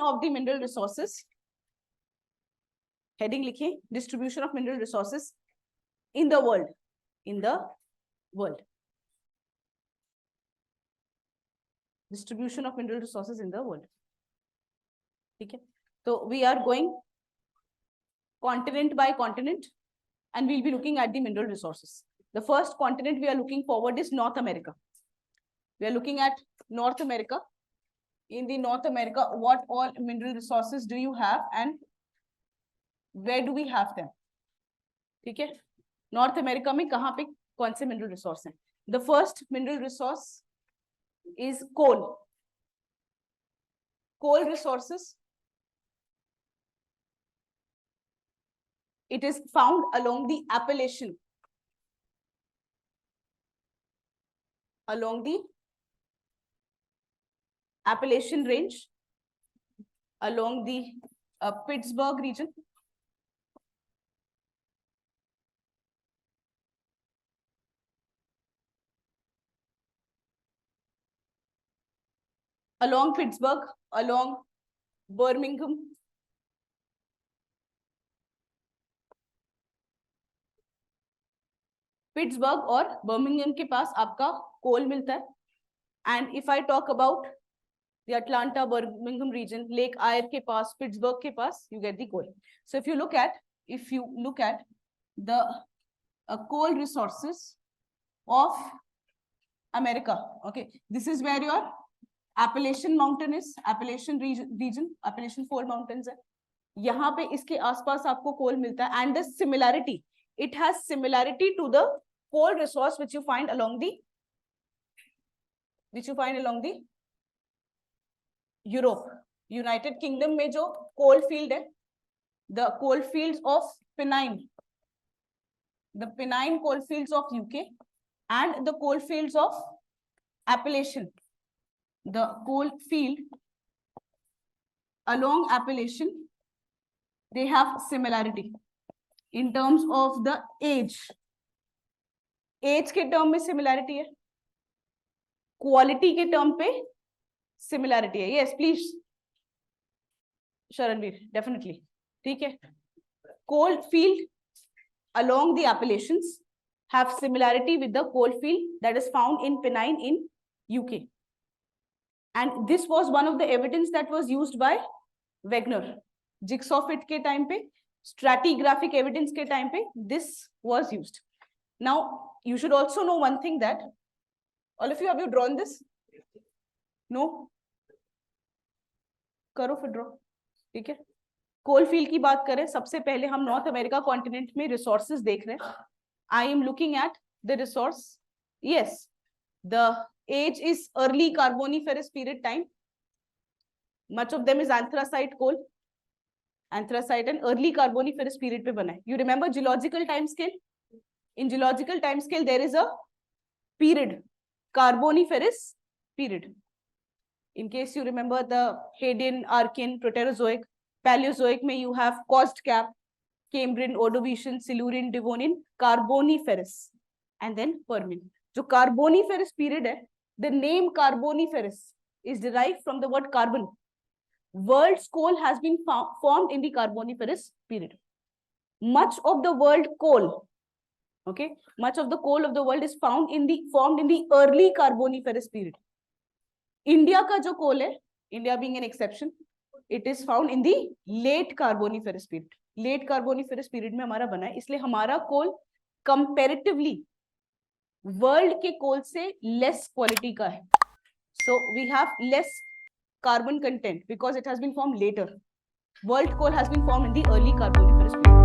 of the mineral resources, heading लिखिए, distribution of mineral resources in the world, in the world, distribution of mineral resources in the world. ठीक है, तो we are going continent by continent and we'll be looking at the mineral resources. The first continent we are looking forward is North America. We are looking at North America. In the North America, what all mineral resources do you have and where do we have them? ठीक है, North America में कहाँ पे कौन से mineral resource हैं? The first mineral resource is coal. Coal resources. It is found along the Appalachian. Along the Appalachian range, along the Pittsburgh region. Along Pittsburgh, along Birmingham. Pittsburgh और Birmingham के पास आपका कोल मिलता है. And if I talk about the Atlanta Birmingham region, Lake Erie के पास, Pittsburgh के पास, you get the coal. So if you look at the coal resources of America, okay, this is where your Appalachian mountain is, Appalachian region, Appalachian fold mountains है. यहाँ पे इसके आसपास आपको कोल मिलता है. And the similarity, it has similarity to the coal resource which you find along the Europe, United Kingdom में जो coal field है, the coal fields of Pennine, the Pennine coal fields of UK and the coal fields of Appalachian. The coal field along Appalachian, they have similarity in terms of the age. Age के term में similarity है, quality के term पे similarity है. Yes, please, Sharanveer, definitely. ठीक है. Coal field along the Appalachians have similarity with the coal field that is found in Pennine in UK. And this was one of the evidence that was used by Wegener. Jigsaw fit के time पे, stratigraphic evidence के time पे, this was used. Now, you should also know one thing that, all of you, have you drawn this? No? करो फिर draw. ठीक है. Coal field की बात करें, सबसे पहले हम नॉर्थ अमेरिका कॉन्टिनेंट में रिसोर्सेज देख रहे हैं. I am looking at the resource. Yes, the age is early Carboniferous period time. Much of them is anthracite coal. Anthracite and early Carboniferous period पे बना है. You remember geological time scale? In geological time scale there is a period, Carboniferous period. In case you remember the Hadean, Archean, Proterozoic, Paleozoic में you have Cost Cap, Cambrian, Ordovician, Silurian, Devonian, Carboniferous, and then Permian. जो Carboniferous period है, the name Carboniferous is derived from the word carbon. World's coal has been formed in the Carboniferous period. Much of the world coal, okay, much of the coal of the world is formed in the early Carboniferous period. India का जो coal है, India being an exception, it is found in the late Carboniferous period. Late Carboniferous period में हमारा बना है, इसलिए हमारा कोल comparatively world के कोल से लेस क्वालिटी का है. So we have less carbon content because it has been form later. World coal has been form in the early Carboniferous period.